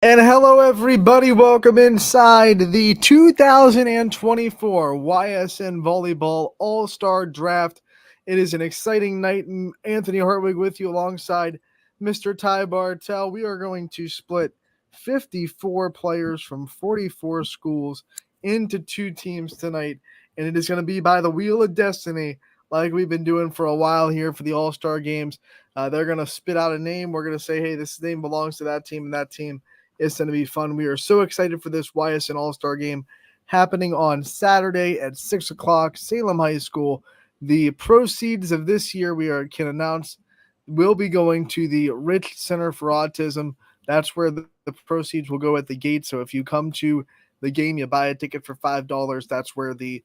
And hello, everybody. Welcome inside the 2024 YSN Volleyball All-Star Draft. It is an exciting night, and Anthony Hartwig with you alongside Mr. Ty Bartel. We are going to split 54 players from 44 schools into two teams tonight, and it is going to be by the Wheel of Destiny, like we've been doing for a while here for the All-Star games. They're going to spit out a name. We're going to say, hey, this name belongs to that team and that team. It's going to be fun. We are so excited for this YSN All-Star game happening on Saturday at 6 o'clock, Salem High School. The proceeds of this year, can announce, will be going to the Rich Center for Autism. That's where the proceeds will go at the gate. So if you come to the game, you buy a ticket for $5. That's where the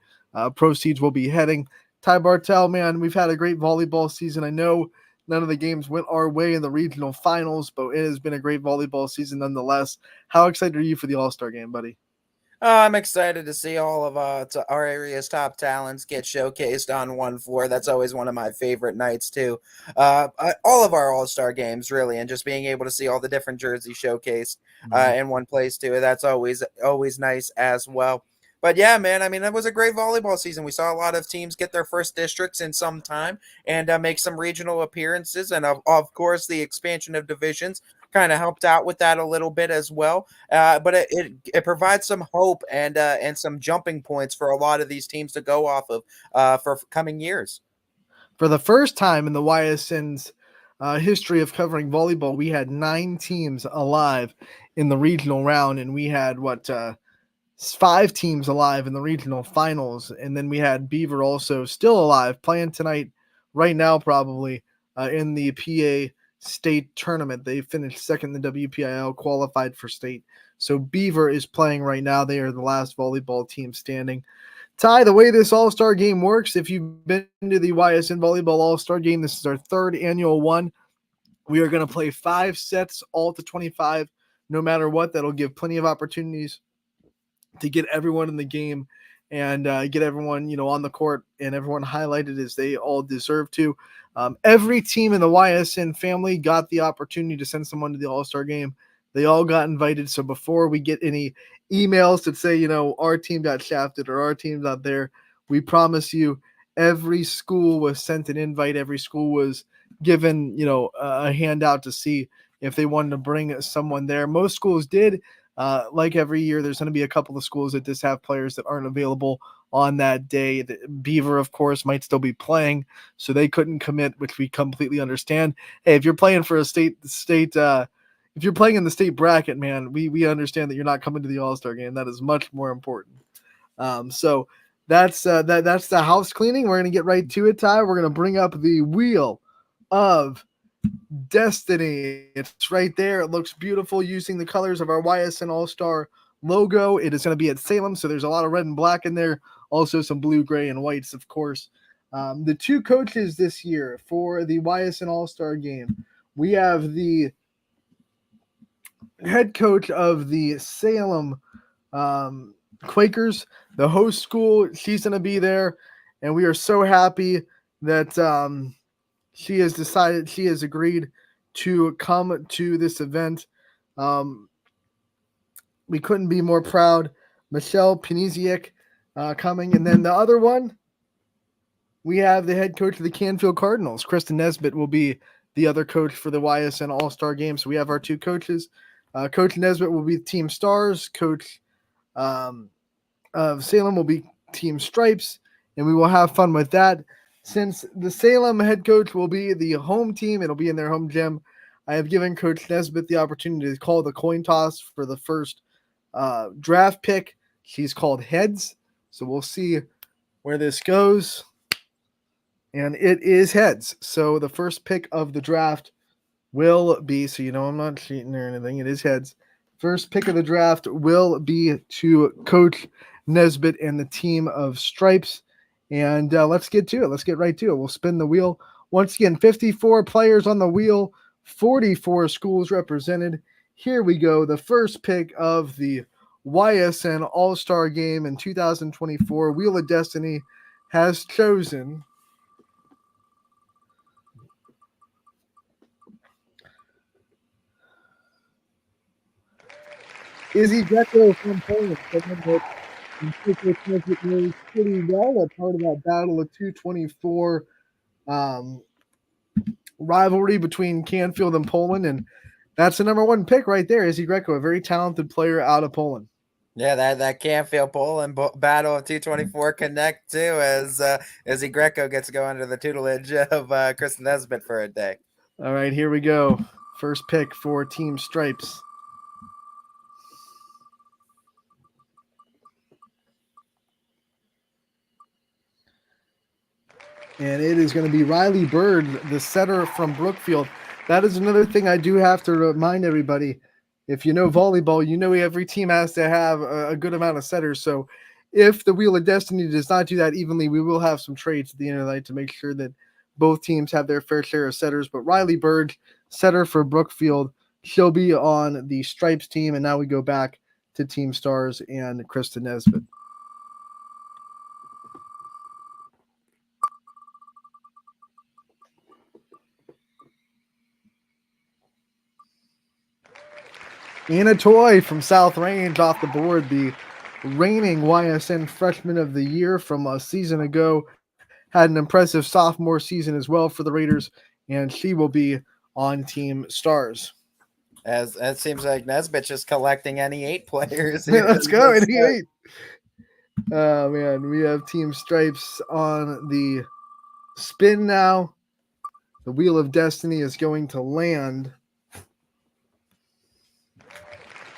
proceeds will be heading. Ty Bartel, man, we've had a great volleyball season. I know none of the games went our way in the regional finals, but it has been a great volleyball season nonetheless. How excited are you for the All-Star game, buddy? I'm excited to see all of our area's top talents get showcased on one floor. That's always one of my favorite nights too. All of our All-Star games, really, and just being able to see all the different jerseys showcased in one place too. That's always nice as well. But yeah, man, I mean, that was a great volleyball season. We saw a lot of teams get their first districts in some time and make some regional appearances. And of course, the expansion of divisions kind of helped out with that a little bit as well. But it provides some hope and some jumping points for a lot of these teams to go off of for coming years. For the first time in the YSN's history of covering volleyball, we had 9 teams alive in the regional round, and we had 5 teams alive in the regional finals, and then we had Beaver also still alive, playing tonight, right now probably, in the PA state tournament. They finished second in the WPIL, qualified for state. So Beaver is playing right now. They are the last volleyball team standing. Ty, the way this All-Star game works, if you've been to the YSN Volleyball All-Star game, this is our 3rd annual one. We are going to play 5 sets, all to 25, no matter what. That'll give plenty of opportunities to get everyone in the game and get everyone, on the court and everyone highlighted as they all deserve to. Every team in the YSN family got the opportunity to send someone to the All-Star game. They all got invited. So before we get any emails that say, our team got shafted or our team's not there, we promise you every school was sent an invite. Every school was given, a handout to see if they wanted to bring someone there. Most schools did. Like every year, there's going to be a couple of schools that just have players that aren't available on that day. The Beaver, of course, might still be playing, so they couldn't commit, which we completely understand. Hey, if you're playing for a state, if you're playing in the state bracket, man, we understand that you're not coming to the All-Star game. That is much more important. So that's that's the house cleaning. We're gonna get right to it, Ty. We're gonna bring up the wheel of Destiny. It's right there. It looks beautiful using the colors of our YSN All-Star logo. It is going to be at Salem, so there's a lot of red and black in there. Also some blue, gray, and whites, of course. The 2 coaches this year for the YSN All-Star game, we have the head coach of the Salem Quakers, the host school. She's going to be there, and we are so happy that she has agreed to come to this event. We couldn't be more proud. Michelle Piniziak coming. And then the other one, we have the head coach of the Canfield Cardinals. Kristen Nesbitt will be the other coach for the YSN All-Star Game. So we have our 2 coaches. Coach Nesbitt will be Team Stars. Coach of Salem will be Team Stripes. And we will have fun with that. Since the Salem head coach will be the home team, it'll be in their home gym. I have given Coach Nesbitt the opportunity to call the coin toss for the first draft pick. She's called heads, so we'll see where this goes. And it is heads. So the first pick of the draft will be, so I'm not cheating or anything, it is heads. First pick of the draft will be to Coach Nesbitt and the team of Stripes. And let's get to it. Let's get right to it. We'll spin the wheel. Once again, 54 players on the wheel, 44 schools represented. Here we go. The first pick of the YSN All-Star Game in 2024. Wheel of Destiny has chosen Izzy Greco from Poland, someone that knows pretty well, a part of that battle of 224 um, rivalry between Canfield and Poland, and that's the number one pick right there. Izzy Greco, a very talented player out of Poland. Yeah, that Canfield Poland battle of 224 connect too as Izzy Greco gets to go under the tutelage of Chris Nesbitt for a day. All right, here we go. First pick for Team Stripes. And it is going to be Riley Bird, the setter from Brookfield. That is another thing I do have to remind everybody. If you know volleyball, you know every team has to have a good amount of setters. So if the Wheel of Destiny does not do that evenly, we will have some trades at the end of the night to make sure that both teams have their fair share of setters. But Riley Bird, setter for Brookfield, she'll be on the Stripes team. And now we go back to Team Stars and Kristen Nesbitt. Anna Toy from South Range off the board, the reigning YSN Freshman of the Year from a season ago. Had an impressive sophomore season as well for the Raiders, and she will be on Team Stars. As it seems like Nesbitt's just collecting NE8 players. Let's go, NE8. Oh, man, we have Team Stripes on the spin now. The Wheel of Destiny is going to land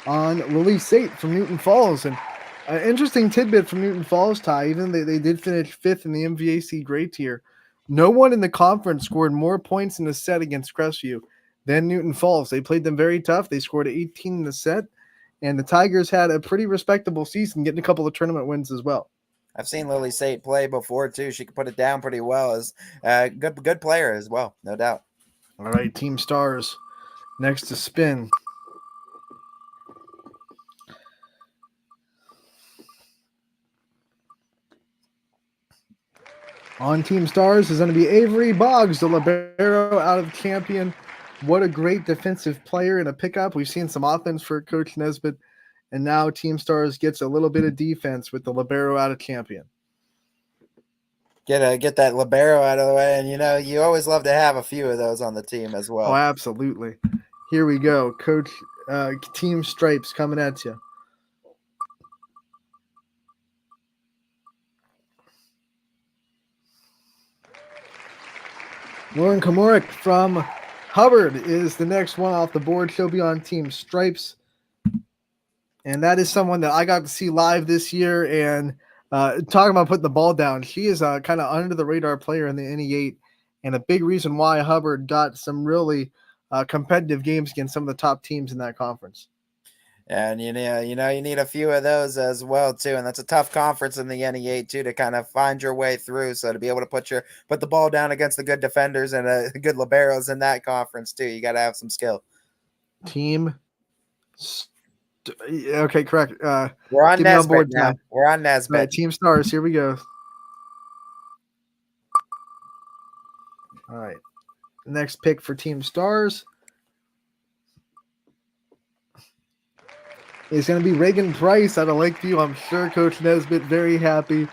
on Lily Sate from Newton Falls. And an interesting tidbit from Newton Falls, Ty, even they did finish fifth in the MVAC grade tier. No one in the conference scored more points in the set against Crestview than Newton Falls. They played them very tough. They scored 18 in the set, and the Tigers had a pretty respectable season, getting a couple of tournament wins as well. I've seen Lily Sate play before too. She could put it down pretty well. As good player as well, no doubt. All right, Team Stars next to spin. On Team Stars is going to be Avery Boggs, the libero out of Champion. What a great defensive player in a pickup. We've seen some offense for Coach Nesbitt, and now Team Stars gets a little bit of defense with the libero out of Champion. Get that libero out of the way, and you always love to have a few of those on the team as well. Oh, absolutely. Here we go, Coach. Team Stripes coming at you. Lauren Komorik from Hubbard is the next one off the board. She'll be on Team Stripes. And that is someone that I got to see live this year. And talking about putting the ball down, she is a kind of under the radar player in the NE8. And a big reason why Hubbard got some really competitive games against some of the top teams in that conference. And you need a few of those as well too, and that's a tough conference in the NE8 too to kind of find your way through. So to be able to put the ball down against the good defenders and good liberos in that conference too, you got to have some skill. Team, okay, correct. We're on Nesbitt now. We're on Nesbitt. Right, Team Stars. Here we go. All right, next pick for Team Stars is going to be Reagan Price out of Lakeview. I'm sure Coach Nesbitt very happy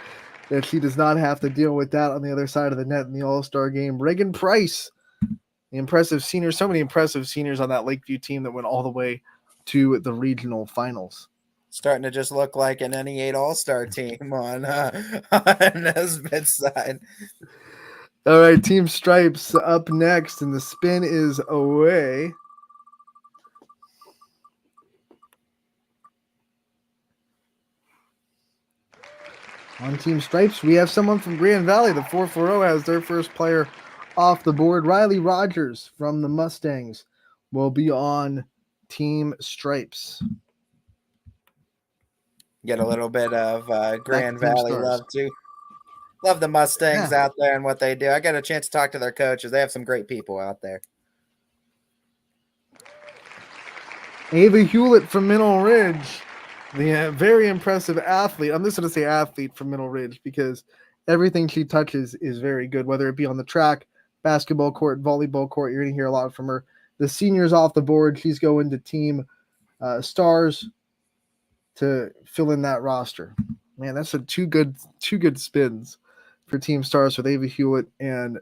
that she does not have to deal with that on the other side of the net in the All-Star game. Reagan Price, the impressive senior. So many impressive seniors on that Lakeview team that went all the way to the regional finals. Starting to just look like an NE8 All-Star team on Nesbitt's side. All right, Team Stripes up next, and the spin is away. On Team Stripes, we have someone from Grand Valley. The 440 has their first player off the board. Riley Rogers from the Mustangs will be on Team Stripes. Get a little bit of Grand Valley love too. Love the Mustangs out there and what they do. I got a chance to talk to their coaches. They have some great people out there. Ava Hewlett from Mineral Ridge, the very impressive athlete. I'm just going to say athlete from Mineral Ridge because everything she touches is very good, whether it be on the track, basketball court, volleyball court. You're going to hear a lot from her. The seniors off the board. She's going to Team Stars. to fill in that roster. Man, that's two good spins for Team Stars with Ava Hewitt and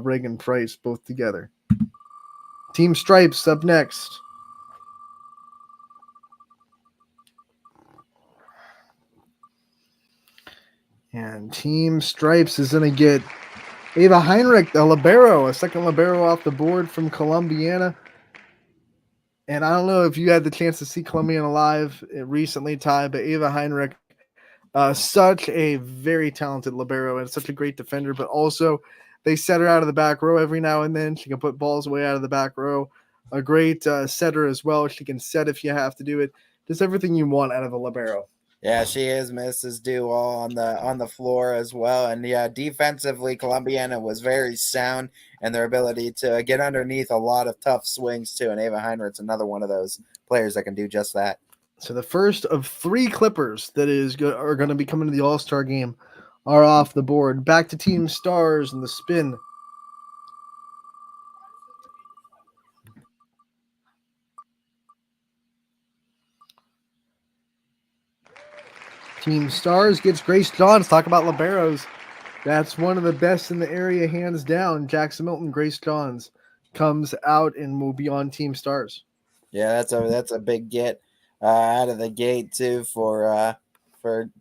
Reagan Price both together. Team Stripes up next. And Team Stripes is going to get Ava Heinrich, a libero, a second libero off the board from Columbiana. And I don't know if you had the chance to see Columbiana live recently, Ty, but Ava Heinrich, such a very talented libero and such a great defender, but also they set her out of the back row every now and then. She can put balls away out of the back row. A great setter as well. She can set if you have to do it. Just everything you want out of a libero. Yeah, she is Mrs. Duall on the floor as well. And yeah, defensively, Columbiana was very sound in their ability to get underneath a lot of tough swings too. And Ava Heinrich's another one of those players that can do just that. So the first of 3 Clippers that are going to be coming to the All-Star game are off the board. Back to Team Stars and the spin. Team Stars gets Grace Johns. Talk about liberos. That's one of the best in the area, hands down. Jackson Milton, Grace Johns comes out and will be on Team Stars. Yeah, that's a big get out of the gate too for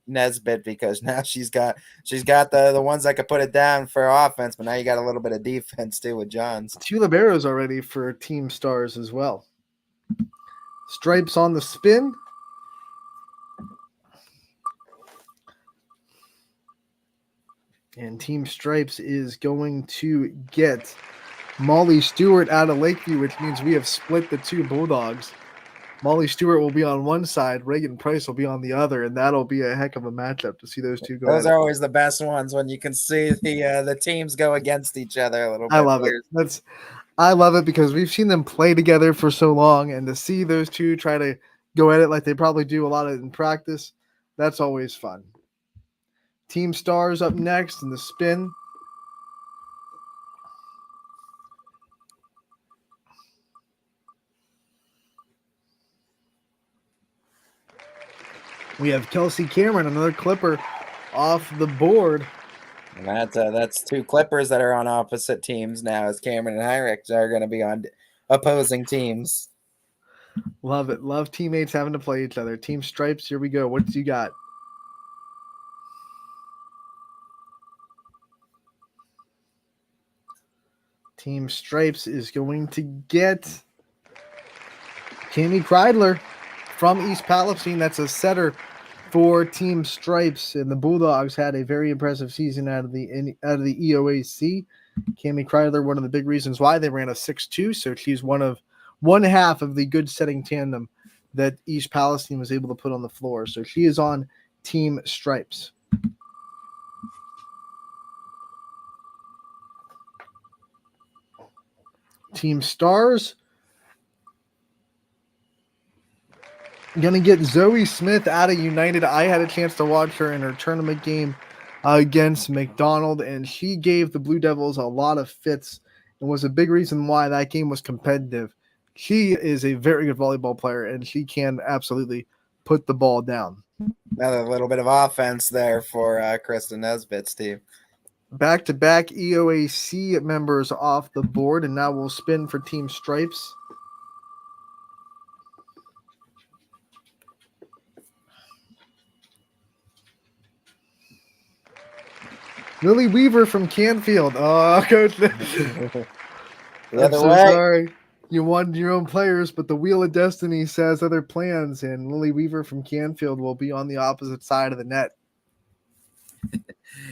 Nesbitt, because now she's got the ones that could put it down for offense, but now you got a little bit of defense too with Johns. 2 liberos already for Team Stars as well. Stripes on the spin. And Team Stripes is going to get Molly Stewart out of Lakeview, which means we have split the 2 Bulldogs. Molly Stewart will be on one side, Reagan Price will be on the other, and that'll be a heck of a matchup to see those 2 go. Those are always the best ones when you can see the teams go against each other a little bit. I love it. I love it because we've seen them play together for so long, and to see those 2 try to go at it like they probably do a lot of it in practice, that's always fun. Team Stars up next in the spin. We have Kelsey Cameron, another Clipper, off the board. And that's 2 Clippers that are on opposite teams now, as Cameron and Heinrich are going to be on opposing teams. Love it. Love teammates having to play each other. Team Stripes, here we go. What do you got? Team Stripes is going to get Cami Kreidler from East Palestine. That's a setter for Team Stripes, and the Bulldogs had a very impressive season out of the EOAC. Cami Kreidler, one of the big reasons why they ran a 6.2, so she's one half of the good setting tandem that East Palestine was able to put on the floor. So she is on Team Stripes. Team Stars gonna get Zoe Smith out of United. I had a chance to watch her in her tournament game against McDonald, and she gave the Blue Devils a lot of fits and was a big reason why that game was competitive. She is a very good volleyball player, and she can absolutely put the ball down. Another little bit of offense there for Kristen Nesbitt's team. Back-to-back EOAC members off the board, and now we'll spin for Team Stripes. Lily Weaver from Canfield. Oh, Coach. The I'm other so way. sorry. You wanted your own players, but the Wheel of Destiny says other plans, and Lily Weaver from Canfield will be on the opposite side of the net.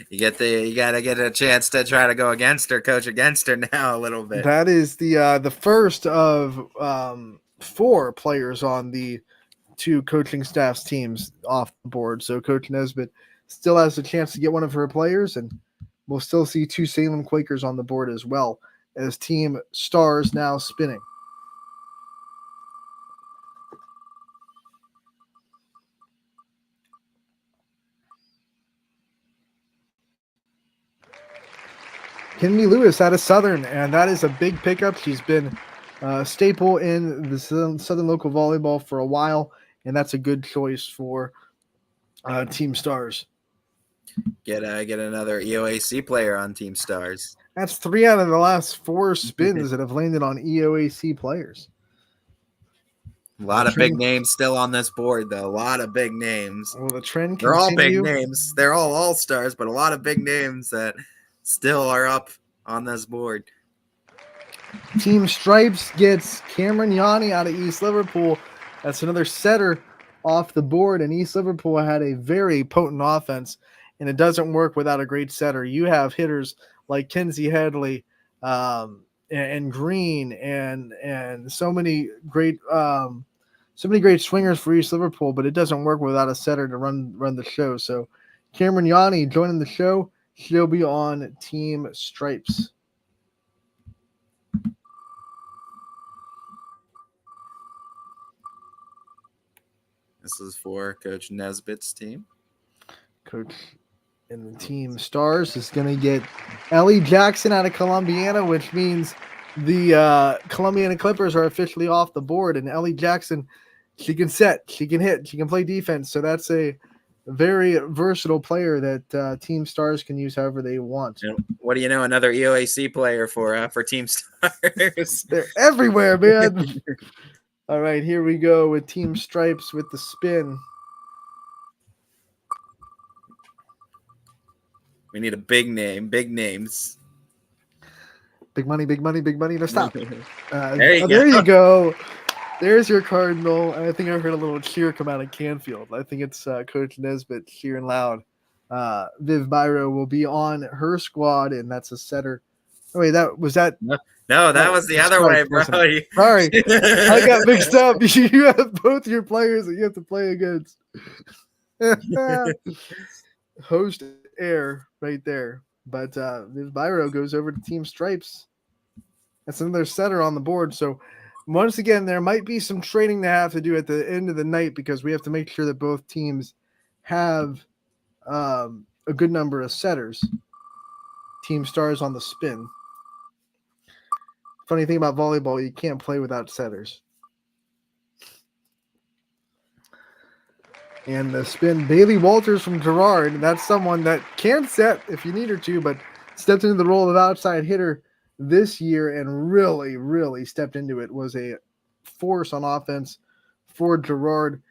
You gotta get a chance to try to go against her, coach against her now a little bit. That is the first of 4 players on the 2 coaching staff's teams off the board. So Coach Nesbitt still has a chance to get one of her players, and we'll still see 2 Salem Quakers on the board as well, as Team Stars now spinning. Kennedy Lewis out of Southern, and that is a big pickup. She's been a staple in the Southern local volleyball for a while, and that's a good choice for Team Stars. Get another EOAC player on Team Stars. That's 3 out of the last 4 spins that have landed on EOAC players. A lot of big names still on this board, though. A lot of big names. Will the trend They're continue? all big names. They're all stars, but a lot of big names that still are up on this board. Team Stripes gets Cameron Yanni out of East Liverpool. That's another setter off the board, and East Liverpool had a very potent offense, and it doesn't work without a great setter. You have hitters like Kinsey Headley and Green and so many great swingers for East Liverpool, but it doesn't work without a setter to run the show. So Cameron Yanni joining the show. She'll be on Team Stripes. This is for Coach Nesbitt's team. Coach in the Team Stars is going to get Ellie Jackson out of Columbiana, which means the Columbiana Clippers are officially off the board. And Ellie Jackson, she can set, she can hit, she can play defense. So that's a very versatile player that Team Stars can use however they want. And what do you know? Another EOAC player for Team Stars. They're everywhere, man. All right, here we go with Team Stripes with the spin. We need a big name, big names. Big money, big money, big money. No, stop. There you go. There's your Cardinal. I think I heard a little cheer come out of Canfield. I think it's Coach Nesbitt cheering loud. Viv Byro will be on her squad, and that's a setter. Oh, wait, was that? No, that was the other way, bro. Sorry, I got mixed up. You have both your players that you have to play against. Host air right there. But Viv Byro goes over to Team Stripes. That's another setter on the board. So once again, there might be some training to have to do at the end of the night because we have to make sure that both teams have a good number of setters. Team Stars on the spin. Funny thing about volleyball, you can't play without setters. And the spin, Bailey Walters from Gerard. That's someone that can set if you need her to, but stepped into the role of outside hitter this year and really, really stepped into it. Was a force on offense for Gerard.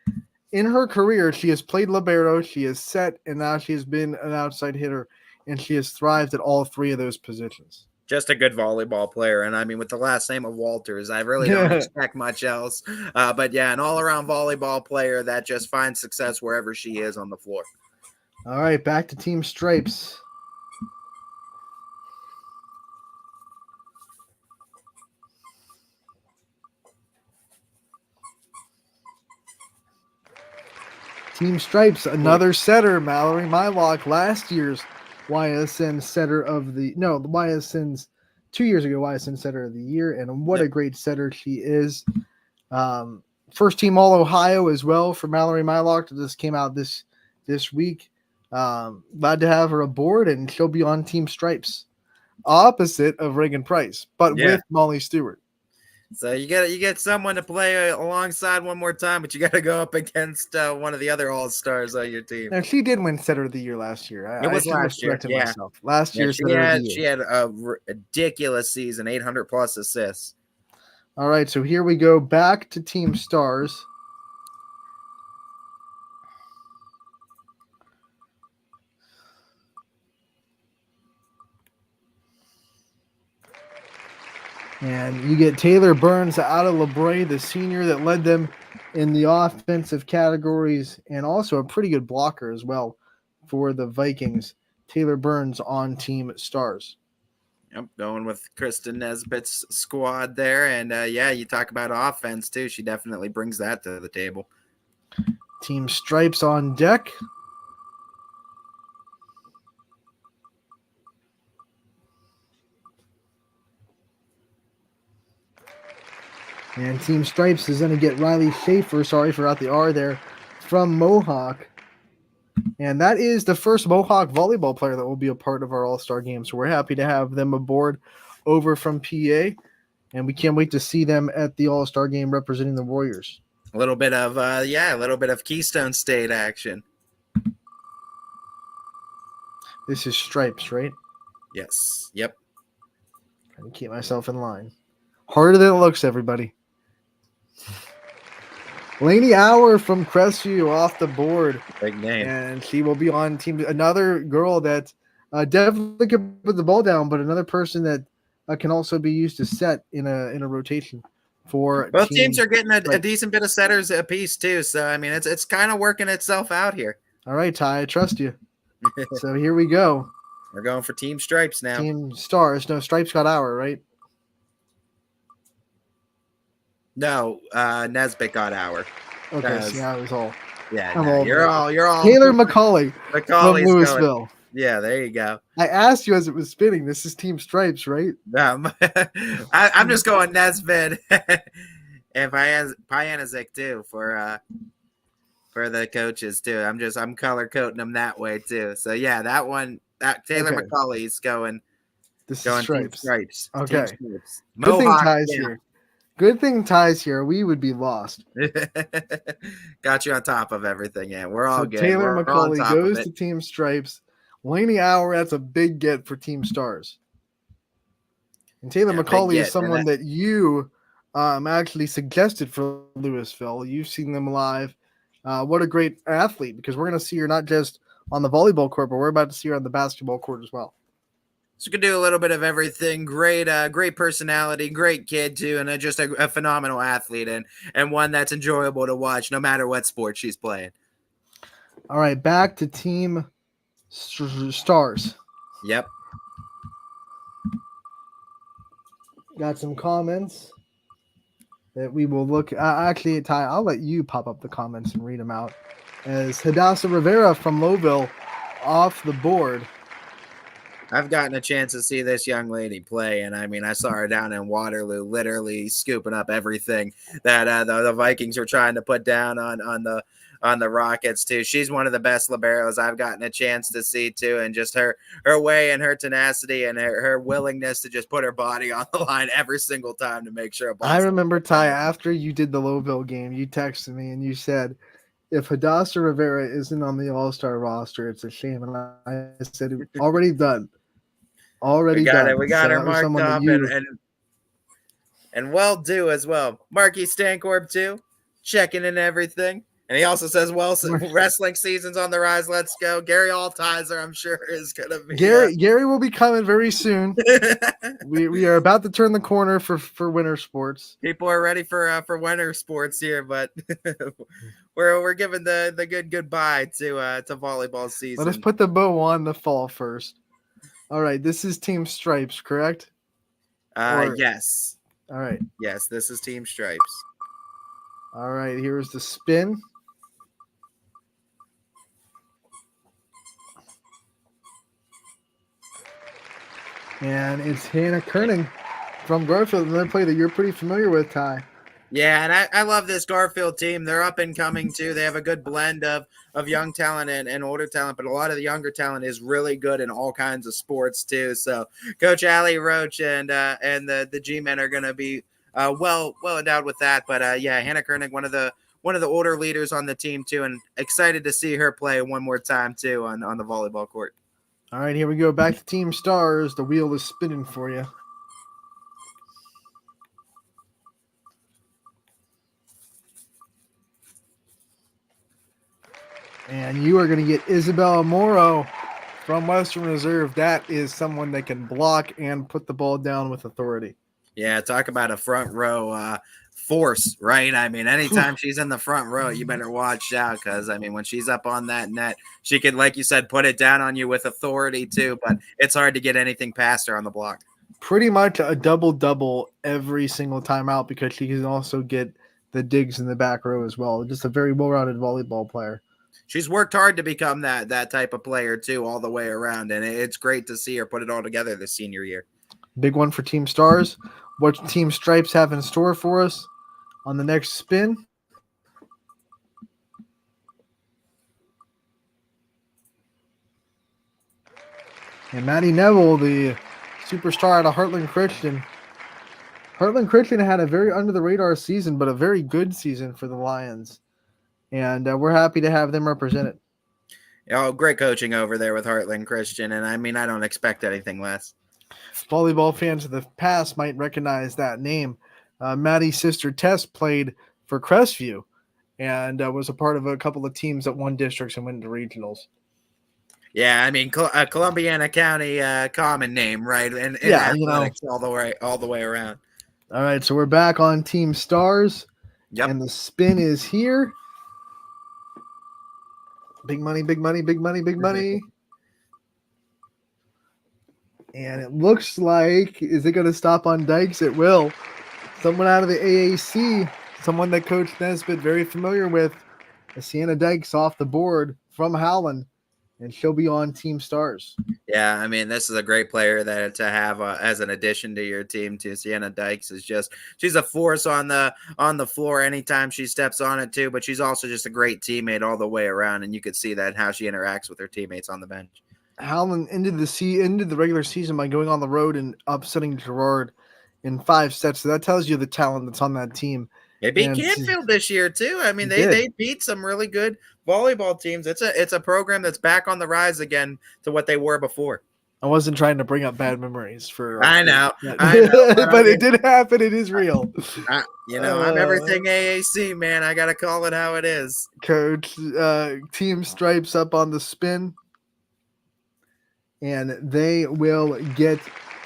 In her career, she has played libero, she has set, and now she has been an outside hitter, and she has thrived at all 3 of those positions. Just a good volleyball player. And I mean, with the last name of Walters, I really don't expect much else. But yeah, an all-around volleyball player that just finds success wherever she is on the floor. All right, back to Team Stripes. Team Stripes, another setter, Mallory Mylock, last year's YSN setter of the YSN's 2 years ago YSN setter of the year, and what a great setter she is. First team All Ohio as well for Mallory Mylock. This came out this week. Glad to have her aboard, and she'll be on Team Stripes, opposite of Reagan Price, but with Molly Stewart. So you get someone to play alongside one more time, but you got to go up against one of the other all-stars on your team. Now she did win setter of the year last year. It was last year. Yeah. Myself. Last year she had a ridiculous season, 800 plus assists. All right, so here we go back to Team Stars. And you get Taylor Burns out of LeBray, the senior that led them in the offensive categories, and also a pretty good blocker as well for the Vikings. Taylor Burns on Team Stars. Yep, going with Kristen Nesbitt's squad there. And, you talk about offense, too. She definitely brings that to the table. Team Stripes on deck. And Team Stripes is going to get Riley Schaefer, sorry, forgot the R there, from Mohawk. And that is the first Mohawk volleyball player that will be a part of our All-Star game. So we're happy to have them aboard over from PA. And we can't wait to see them at the All-Star game representing the Warriors. A little bit of a little bit of Keystone State action. This is stripes, right? Yes. Yep. Trying to keep myself in line. Harder than it looks, everybody. Lainey Hour from Crestview off the board. Big name. And she will be on team. Another girl that definitely can put the ball down, but another person that can also be used to set in a rotation for Both team teams are getting a stripes. decent bit of setters apiece too. So I mean, it's kind of working itself out here. All right, Ty, I trust you. So here we go. We're going for Team Stripes now. Team Stars. No, Stripes got Hour, right? No, Nesbitt got Hour. Okay, see, I was all. Yeah, I'm no, all you're all Taylor McCauley from Louisville. Going. Yeah, there you go. I asked you as it was spinning. This is Team Stripes, right? I'm just going Nesbitt and Pianizik too for the coaches too. I'm color coding them that way too. So yeah, that one, that Taylor McCauley's going. This is Stripes. Team Stripes. Okay. Team Stripes. Good thing Ty's here. Good thing Ty's here. We would be lost. Got you on top of everything. Yeah, we're all good. Taylor McCauley goes to to Team Stripes. Lainey Hour, that's a big get for Team Stars. And Taylor McCauley is someone that you actually suggested for Louisville. You've seen them live. What a great athlete, because we're going to see her not just on the volleyball court, but we're about to see her on the basketball court as well. So can do a little bit of everything. Great personality, great kid too, and just a phenomenal athlete, and one that's enjoyable to watch no matter what sport she's playing. All right, back to Team Stars. Yep. Got some comments that we will look. Actually, Ty, I'll let you pop up the comments and read them out. As Hadassah Rivera from Lowville off the board. I've gotten a chance to see this young lady play, and I mean, I saw her down in Waterloo, literally scooping up everything that the Vikings were trying to put down on the Rockets too. She's one of the best liberos I've gotten a chance to see too, and just her way and her tenacity and her willingness to just put her body on the line every single time to make sure. I remember, Ty, after you did the Lowville game, you texted me and you said, if Hadassah Rivera isn't on the All-Star roster, it's a shame. And I said, already done. Already done. We got her marked up and well due as well. Marky Stancorp too, checking in everything. And he also says, well, wrestling season's on the rise. Let's go. Gary Altizer, I'm sure, is going to be. Gary will be coming very soon. we are about to turn the corner for winter sports. People are ready for winter sports here, but we're giving the good goodbye to volleyball season. Let us put the bow on the fall first. All right, this is Team Stripes, correct? Yes. All right. Yes, this is Team Stripes. All right, here's the spin. And it's Hannah Kerning from Garfield, another player that you're pretty familiar with, Ty. Yeah, and I love this Garfield team. They're up and coming too. They have a good blend of young talent and older talent, but a lot of the younger talent is really good in all kinds of sports too. So Coach Allie Roach and the G-men are going to be well endowed with that. But yeah, Hannah Kernig, one of the older leaders on the team too, and excited to see her play one more time too on the volleyball court. All right, here we go. Back to Team Stars. The wheel is spinning for you. And you are going to get Isabella Morrow from Western Reserve. That is someone that can block and put the ball down with authority. Yeah, talk about a front row force, right? I mean, anytime she's in the front row, you better watch out because, I mean, when she's up on that net, she can, like you said, put it down on you with authority too, but it's hard to get anything past her on the block. Pretty much a double-double every single time out because she can also get the digs in the back row as well. Just a very well-rounded volleyball player. She's worked hard to become that type of player too, all the way around, and it's great to see her put it all together this senior year. Big one for Team Stars. What Team Stripes have in store for us on the next spin? And Maddie Neville, the superstar out of Heartland Christian, Heartland Christian had a very under the radar season, but a very good season for the Lions. And we're happy to have them represented. Oh, great coaching over there with Heartland Christian, and I mean, I don't expect anything less. Volleyball fans of the past might recognize that name. Maddie's sister Tess played for Crestview and was a part of a couple of teams that won districts and went to regionals. Yeah, I mean, Columbiana County, common name, right? And Yeah, athletics all the way around. All right, so we're back on Team Stars. Yep. And the spin is here. Big money, big money, big money, big money. And it looks like, is it going to stop on Dykes? It will. Someone out of the AAC, someone that Coach Nesbitt very familiar with, Sienna Dykes off the board from Howland, and she'll be on Team Stars. Yeah, I mean, this is a great player that to have as an addition to your team. Too, Sienna Dykes is she's a force on the floor anytime she steps on it too. But she's also just a great teammate all the way around, and you could see that how she interacts with her teammates on the bench. Howland ended the regular season by going on the road and upsetting Girard in 5 sets. So that tells you the talent that's on that team. They beat Canfield this year too. I mean, they beat some really good volleyball teams. It's a program that's back on the rise again to what they were before. I wasn't trying to bring up bad memories for. I know, but it did happen. It is real. I'm everything AAC, man. I gotta call it how it is. Coach, Team Stripes up on the spin, and they will get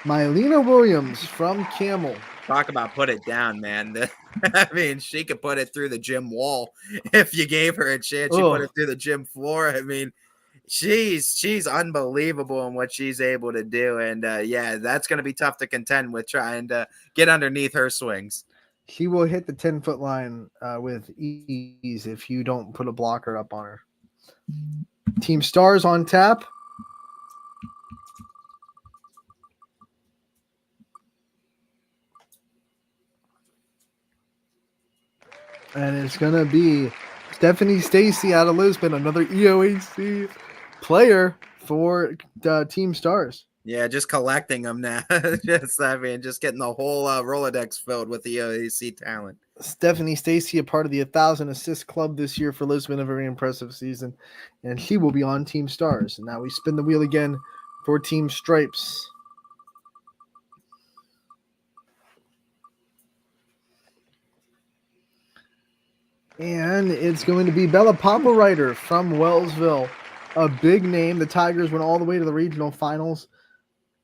Mylena Williams from Camel. Talk about put it down, man. I mean, she could put it through the gym wall if you gave her a chance. She put it through the gym floor. I mean, she's unbelievable in what she's able to do, and that's going to be tough to contend with trying to get underneath her swings. She will hit the 10-foot line with ease if you don't put a blocker up on her. Team Stars on tap. And it's going to be Stephanie Stacy out of Lisbon, another EOAC player for Team Stars. Yeah, just collecting them now. just getting the whole Rolodex filled with the EOAC talent. Stephanie Stacy, a part of the 1,000 assist club this year for Lisbon, a very impressive season. And she will be on Team Stars. And now we spin the wheel again for Team Stripes. And it's going to be Bella Popplewriter from Wellsville, a big name. The Tigers went all the way to the regional finals,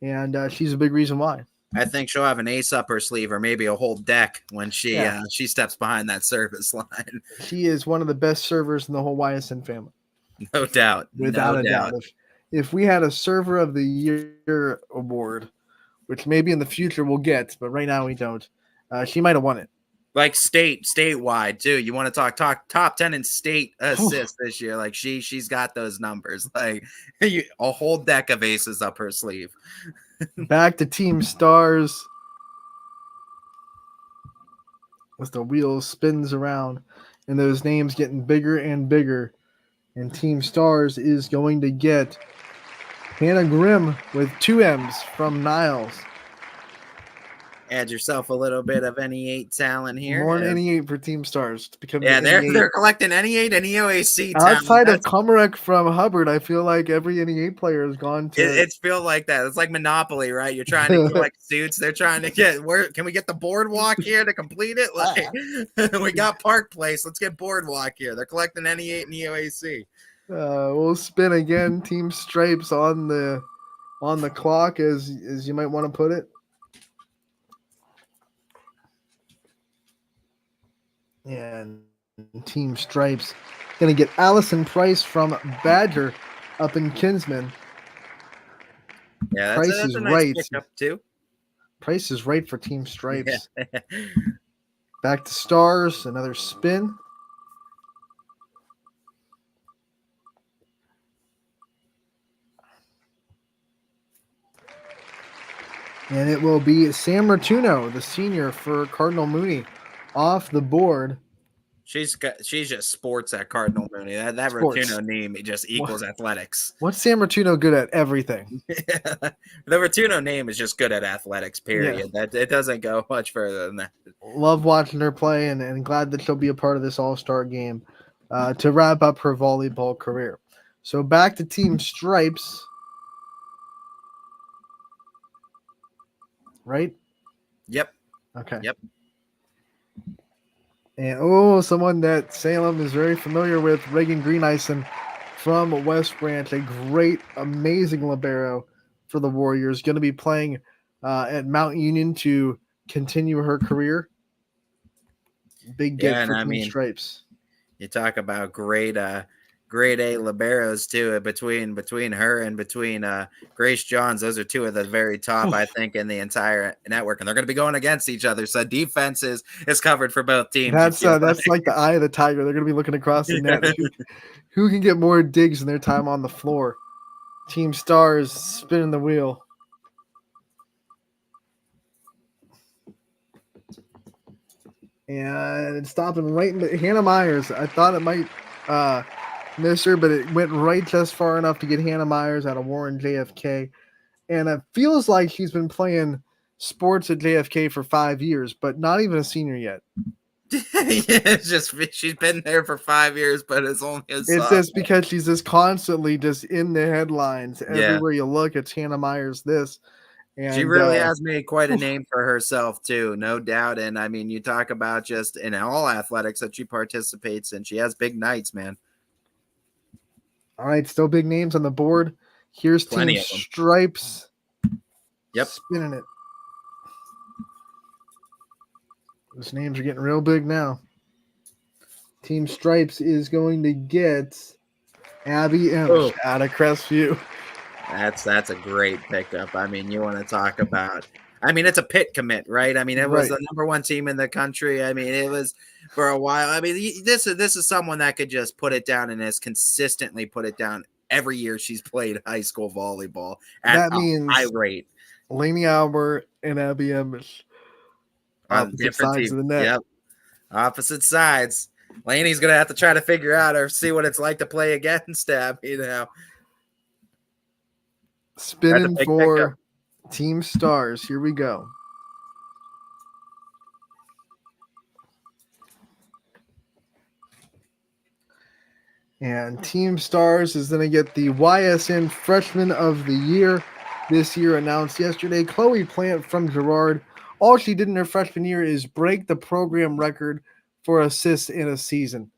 and she's a big reason why. I think she'll have an ace up her sleeve or maybe a whole deck when she steps behind that service line. She is one of the best servers in the whole Ysn family. No doubt. Without a doubt. If we had a Server of the Year award, which maybe in the future we'll get, but right now we don't, she might have won it. Like statewide too. You want to talk top 10 in state assists this year. Like she's got those numbers. Like a whole deck of aces up her sleeve. Back to Team Stars. As the wheel spins around and those names getting bigger and bigger. And Team Stars is going to get Hannah Grimm with 2 M's from Niles. Add yourself a little bit of NE8 talent here. More than NE8 for Team Stars. They're collecting NE8 and EOAC talent. Outside of Komarek from Hubbard, I feel like every NE8 player has gone to. It's feel like that. It's like Monopoly, right? You're trying to collect suits. They're trying to get can we get the boardwalk here to complete it? Like we got Park Place. Let's get boardwalk here. They're collecting NE8 and EOAC. We'll spin again. Team Stripes on the clock, as you might want to put it. And Team Stripes going to get Allison Price from Badger up in Kinsman. Yeah, that's a nice pickup too. Price is right for Team Stripes. Yeah. Back to Stars, another spin. And it will be Sam Rotuno, the senior for Cardinal Mooney, off the board. She's just sports at Cardinal Mooney. That Sports. Rotuno name just equals athletics. What's Sam Rotuno good at? Everything. The Rotuno name is just good at athletics. Yeah. Period. That it doesn't go much further than that. Love watching her play, and glad that she'll be a part of this All-Star game to wrap up her volleyball career. So back to Team Stripes. Right? Yep. Okay. Yep. And someone that Salem is very familiar with, Reagan Greenison from West Branch, a great, amazing libero for the Warriors, going to be playing at Mount Union to continue her career. Big get for Team Stripes. You talk about great grade A liberos too. Between her and between Grace Johns, those are two of the very top, I think, in the entire network, and they're going to be going against each other. So defense is covered for both teams. That's like the eye of the tiger. They're going to be looking across the net. Who can get more digs in their time on the floor? Team Stars spinning the wheel. And it's stopping right into Hannah Myers. I thought it might miss her, but it went right just far enough to get Hannah Myers out of Warren JFK. And it feels like she's been playing sports at JFK for 5 years, but not even a senior yet. It's just she's been there for 5 years, but it's only it's just because she's just constantly just in the headlines. Everywhere you look, it's Hannah Myers this. And she really has made quite a name for herself too, no doubt. And I mean, you talk about just in all athletics that she participates in. She has big nights, man. All right, still big names on the board. Here's Team Stripes. Yep. Spinning it. Those names are getting real big now. Team Stripes is going to get Abby Emsch out of Crestview. That's a great pickup. I mean, you want to talk about, I mean, it's a Pitt commit, right? I mean, it was the number one team in the country. I mean, it was for a while. I mean, this is someone that could just put it down and has consistently put it down every year she's played high school volleyball at a high rate. Lainey Albert and Abby Emsch on different sides of the net. Yep. Opposite sides. Lainey's going to have to try to figure out or see what it's like to play against Abby now. Spinning for Team Stars. Here we go. And Team Stars is going to get the YSN Freshman of the Year this year announced yesterday. Chloe Plant from Girard. All she did in her freshman year is break the program record for assists in a season.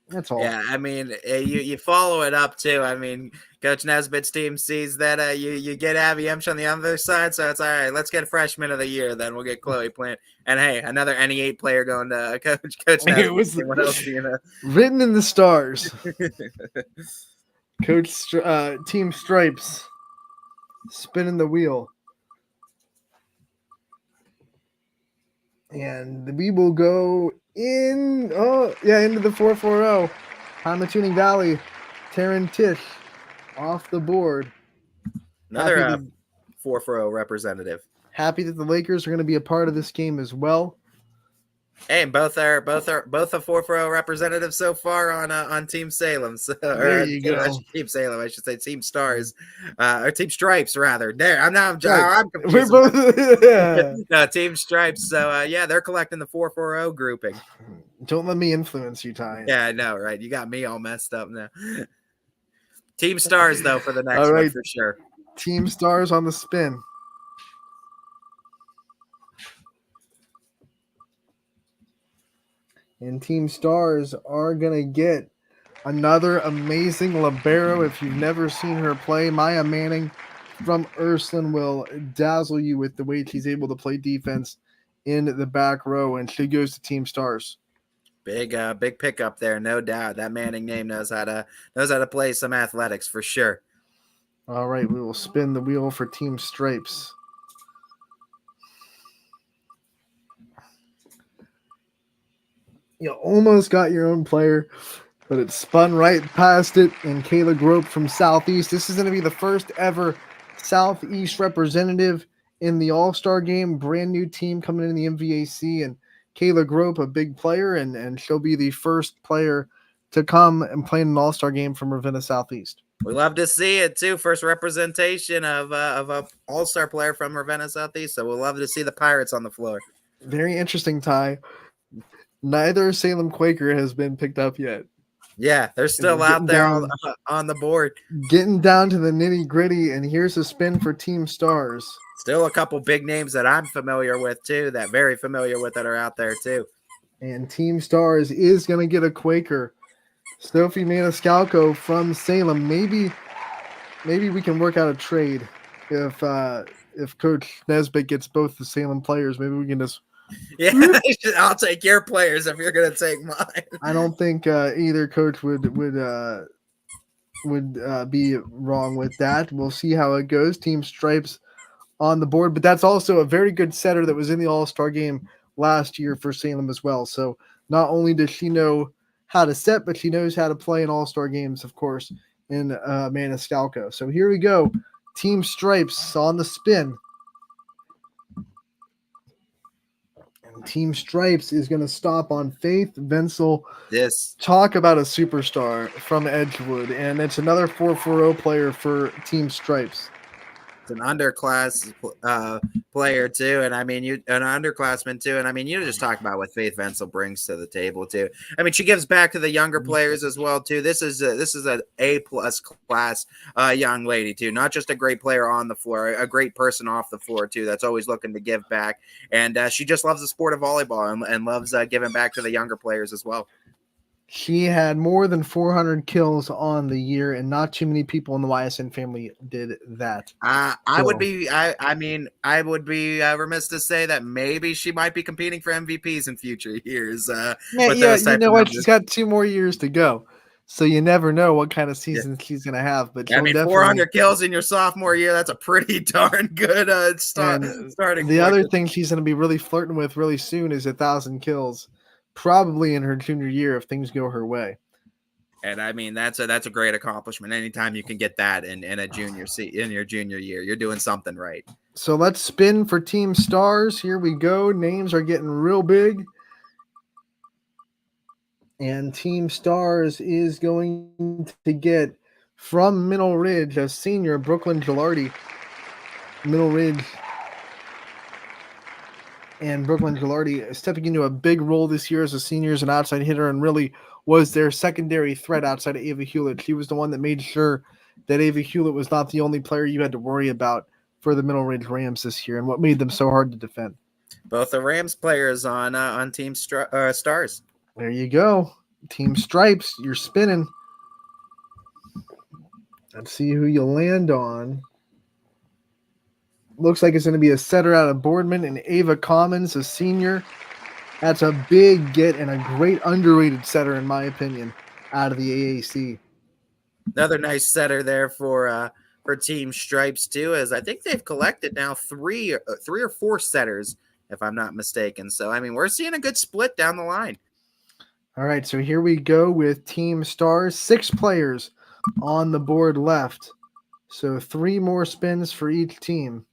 That's all. Yeah, I mean, you follow it up too. I mean, Coach Nesbitt's team sees that you get Abby Emsch on the other side, so it's all right. Let's get Freshman of the Year, then we'll get Chloe Plant, and hey, another NE8 player going to Coach Nesbitt. What else do you know? Written in the stars. Coach Team Stripes spinning the wheel. And we will go into the 440. Hamatuning Valley, Taryn Tish off the board. Another 440 representative. Happy that the Lakers are going to be a part of this game as well. Hey, both are a 440 representative so far on Team Salem. So, there you go. Team Salem, I should say Team Stars, or Team Stripes rather. There, I'm confused. We're both, no, Team Stripes. So they're collecting the 440 grouping. Don't let me influence you, Ty. Yeah, I know, right? You got me all messed up now. Team Stars though for the next one for sure. Team Stars on the spin. And Team Stars are going to get another amazing libero. If you've never seen her play, Maya Manning from Ursuline will dazzle you with the way she's able to play defense in the back row, and she goes to Team Stars. Big pickup there, no doubt. That Manning name knows how to play some athletics for sure. All right, we will spin the wheel for Team Stripes. You almost got your own player, but it spun right past it. And Kayla Grope from Southeast. This is going to be the first ever Southeast representative in the All-Star game. Brand new team coming in the MVAC, and Kayla Grope, a big player, and she'll be the first player to come and play in an All-Star game from Ravenna Southeast. We love to see it too. First representation of a all-star player from Ravenna Southeast. So we'll love to see the Pirates on the floor. Very interesting, Ty. Neither Salem Quaker has been picked up yet. Yeah, they're still out there on the board. Getting down to the nitty gritty, and here's a spin for Team Stars. Still a couple big names that I'm familiar with too, that very familiar with that are out there too. And Team Stars is going to get a Quaker. Sophie Maniscalco from Salem. Maybe we can work out a trade if Coach Nesbitt gets both the Salem players. Maybe we can just. Yeah, I'll take your players if you're going to take mine. I don't think either coach would be wrong with that. We'll see how it goes. Team Stripes on the board, but that's also a very good setter that was in the All-Star game last year for Salem as well. So not only does she know how to set, but she knows how to play in All-Star games, of course, in Maniscalco. So here we go. Team Stripes on the spin. And Team Stripes is going to stop on Faith Venzel. Yes. Talk about a superstar from Edgewood, and it's another 4-4-0 player for Team Stripes. It's an underclass player too, and I mean an underclassman too, and I mean you just talk about what Faith Venzel brings to the table too. I mean she gives back to the younger players as well too. This is an A+ class young lady too, not just a great player on the floor, a great person off the floor too. That's always looking to give back, and she just loves the sport of volleyball and loves giving back to the younger players as well. She had more than 400 kills on the year, and not too many people in the Ysn family did that. I would be remiss to say that maybe she might be competing for MVPs in future years. You know what? She's got 2 more years to go, so you never know what kind of season she's going to have. But I mean, 400 kills in your sophomore year, that's a pretty darn good starting. The other thing she's going to be really flirting with really soon is 1,000 kills. Probably in her junior year if things go her way. And I mean that's a great accomplishment. Anytime you can get that in your junior year, you're doing something right. So let's spin for Team Stars. Here we go. Names are getting real big. And Team Stars is going to get from Middle Ridge a senior, Brooklyn Gilardi. Middle Ridge. And Brooklyn Gilardi stepping into a big role this year as a senior, as an outside hitter, and really was their secondary threat outside of Ava Hewlett. She was the one that made sure that Ava Hewlett was not the only player you had to worry about for the Middle Ridge Rams this year, and what made them so hard to defend. Both the Rams players on Team Stars. There you go. Team Stripes, you're spinning. Let's see who you land on. Looks like it's going to be a setter out of Boardman and Ava Commons, a senior. That's a big get and a great underrated setter, in my opinion, out of the AAC. Another nice setter there for Team Stripes too, as I think they've collected now three or four setters, if I'm not mistaken. So I mean, we're seeing a good split down the line. All right, so here we go with Team Stars. 6 players on the board left, so 3 more spins for each team.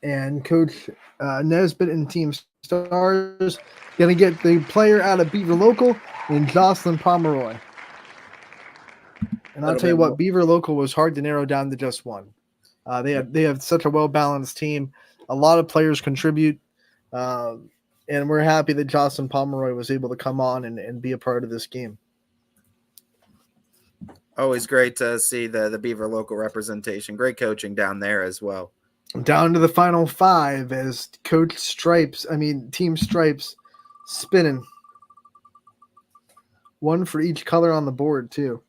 And Coach Nesbitt and Team Stars going to get the player out of Beaver Local and Jocelyn Pomeroy. And I'll tell you what, Beaver Local was hard to narrow down to just one. They have such a well-balanced team. A lot of players contribute, and we're happy that Jocelyn Pomeroy was able to come on and be a part of this game. Always great to see the Beaver Local representation. Great coaching down there as well. Down to the final 5 as Team Stripes spinning. 1 for each color on the board, too.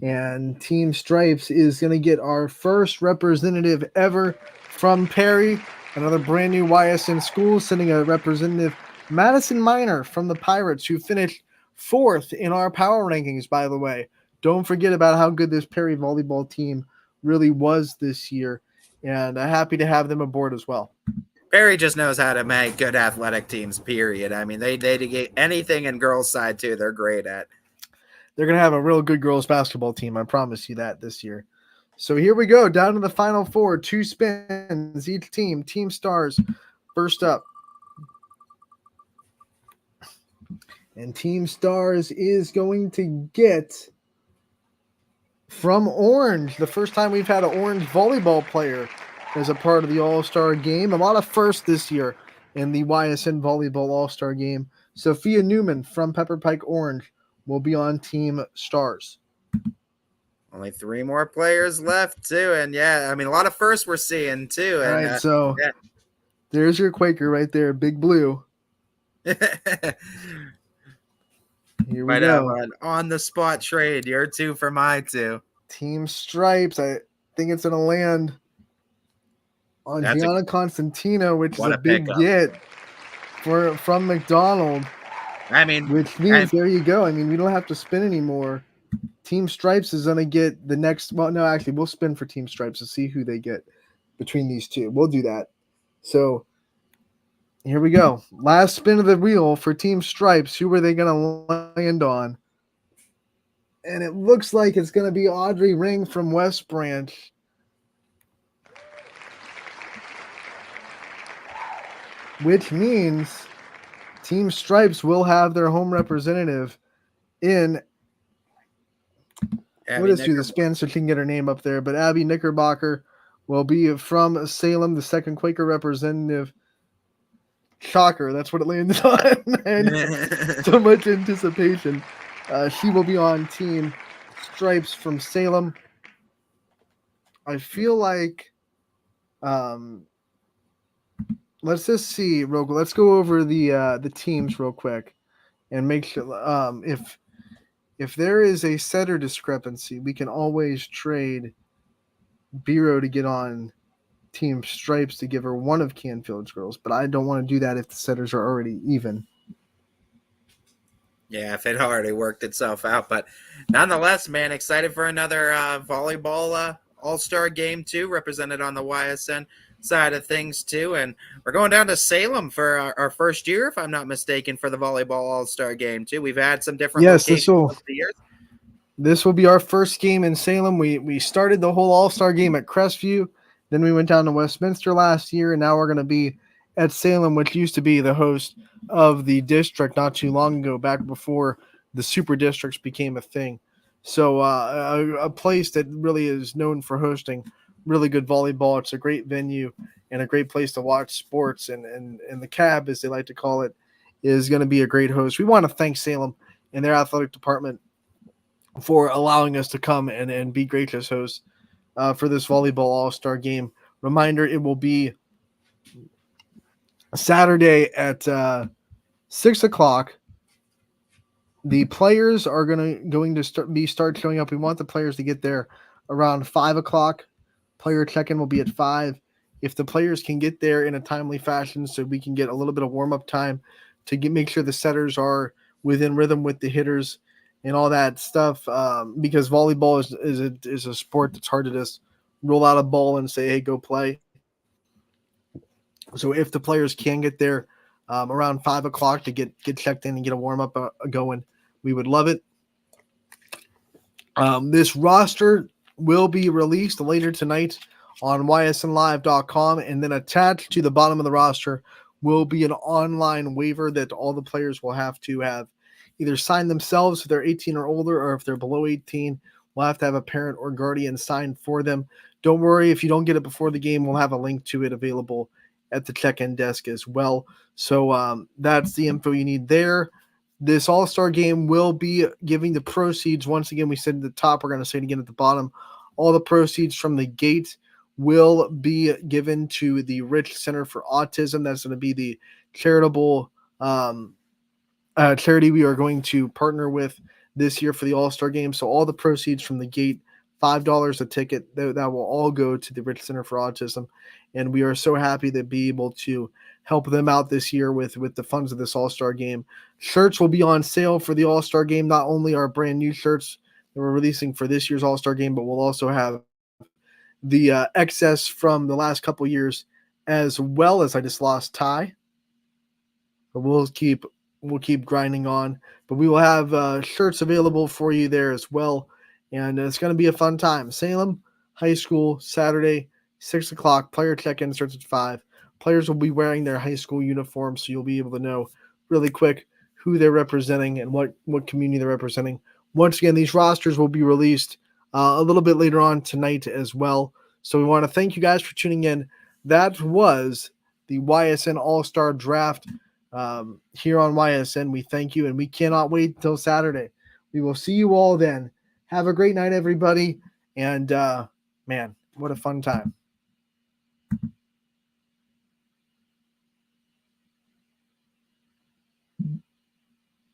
And Team Stripes is going to get our first representative ever from Perry, another brand new Ysn school, sending a representative, Madison Minor from the Pirates, who finished 4th in our power rankings, by the way. Don't forget about how good this Perry volleyball team really was this year. And I'm happy to have them aboard as well. Perry just knows how to make good athletic teams, period. I mean, they get anything in girls' side, too, they're great at. They're going to have a real good girls' basketball team. I promise you that this year. So here we go, down to the final 4, 2 spins each team. Team Stars first up. And Team Stars is going to get from Orange, the first time we've had an Orange volleyball player as a part of the All-Star game. A lot of firsts this year in the Ysn Volleyball All-Star game. Sophia Newman from Pepper Pike Orange will be on Team Stars. Only 3 more players left too, and yeah, I mean a lot of firsts we're seeing too. All And right, so yeah. there's your Quaker right there, Big Blue. Here we Might have go. an on-the-spot trade. Your 2 for my 2. Team Stripes. I think it's going to land on That's Gianna Constantino, which is what a a big pickup. get from McDonald. I mean, Which means there you go. I mean, we don't have to spin anymore. Team Stripes is going to get the next. Well, no, actually, we'll spin for Team Stripes to see who they get between these two. We'll do that. So here we go. Last spin of the wheel for Team Stripes. Who are they going to land on? And it looks like it's going to be Audrey Ring from West Branch. Which means Team Stripes will have their home representative in. We'll just do the spin so she can get her name up there. But Abby Knickerbocker will be from Salem, the second Quaker representative. Shocker, that's what it landed on. And so much anticipation. She will be on Team Stripes from Salem. I feel like let's just see real quick. Let's go over the teams real quick and make sure if there is a setter discrepancy, we can always trade Biro to get on Team Stripes to give her one of Canfield's girls, but I don't want to do that if the setters are already even. Yeah, if it already worked itself out. But nonetheless, man, excited for another volleyball all-star game too, represented on the YSN side of things too. And we're going down to Salem for our first year, if I'm not mistaken, for the volleyball all-star game too. We've had some different locations over the years. This will be our first game in Salem. We started the whole all-star game at Crestview. Then we went down to Westminster last year, and now we're going to be at Salem, which used to be the host of the district not too long ago, back before the super districts became a thing. So a place that really is known for hosting really good volleyball. It's a great venue and a great place to watch sports. And the Cab, as they like to call it, is going to be a great host. We want to thank Salem and their athletic department for allowing us to come and be gracious hosts for this volleyball all-star game. Reminder, it will be Saturday at 6 o'clock. The players are going to start showing up. We want the players to get there around 5 o'clock. Player check-in will be at 5. If the players can get there in a timely fashion so we can get a little bit of warm-up time to make sure the setters are within rhythm with the hitters and all that stuff, because volleyball is a sport that's hard to just roll out a ball and say, hey, go play. So if the players can get there around 5 o'clock to get checked in and get a warm-up going, we would love it. This roster will be released later tonight on ysnlive.com, and then attached to the bottom of the roster will be an online waiver that all the players will have to have either sign themselves if they're 18 or older, or if they're below 18, we'll have to have a parent or guardian sign for them. Don't worry if you don't get it before the game. We'll have a link to it available at the check-in desk as well. So that's the info you need there. This all-star game will be giving the proceeds. Once again, we said at the top, we're going to say it again at the bottom. All the proceeds from the gate will be given to the Rich Center for Autism. That's going to be the charitable charity we are going to partner with this year for the All-Star game. So all the proceeds from the gate, $5 a ticket, that will all go to the Rich Center for Autism. And we are so happy to be able to help them out this year with the funds of this All-Star game. Shirts will be on sale for the All-Star game. Not only our brand new shirts that we're releasing for this year's All-Star game, but we'll also have the excess from the last couple years, as well as I just lost Ty. But we'll keep grinding on. But we will have shirts available for you there as well. And it's going to be a fun time. Salem High School, Saturday, 6 o'clock. Player check-in starts at 5. Players will be wearing their high school uniforms, so you'll be able to know really quick who they're representing and what community they're representing. Once again, these rosters will be released a little bit later on tonight as well. So we want to thank you guys for tuning in. That was the YSN All-Star Draft here on YSN. We thank you, and we cannot wait until Saturday. We will see you all then. Have a great night, everybody. And, man, what a fun time.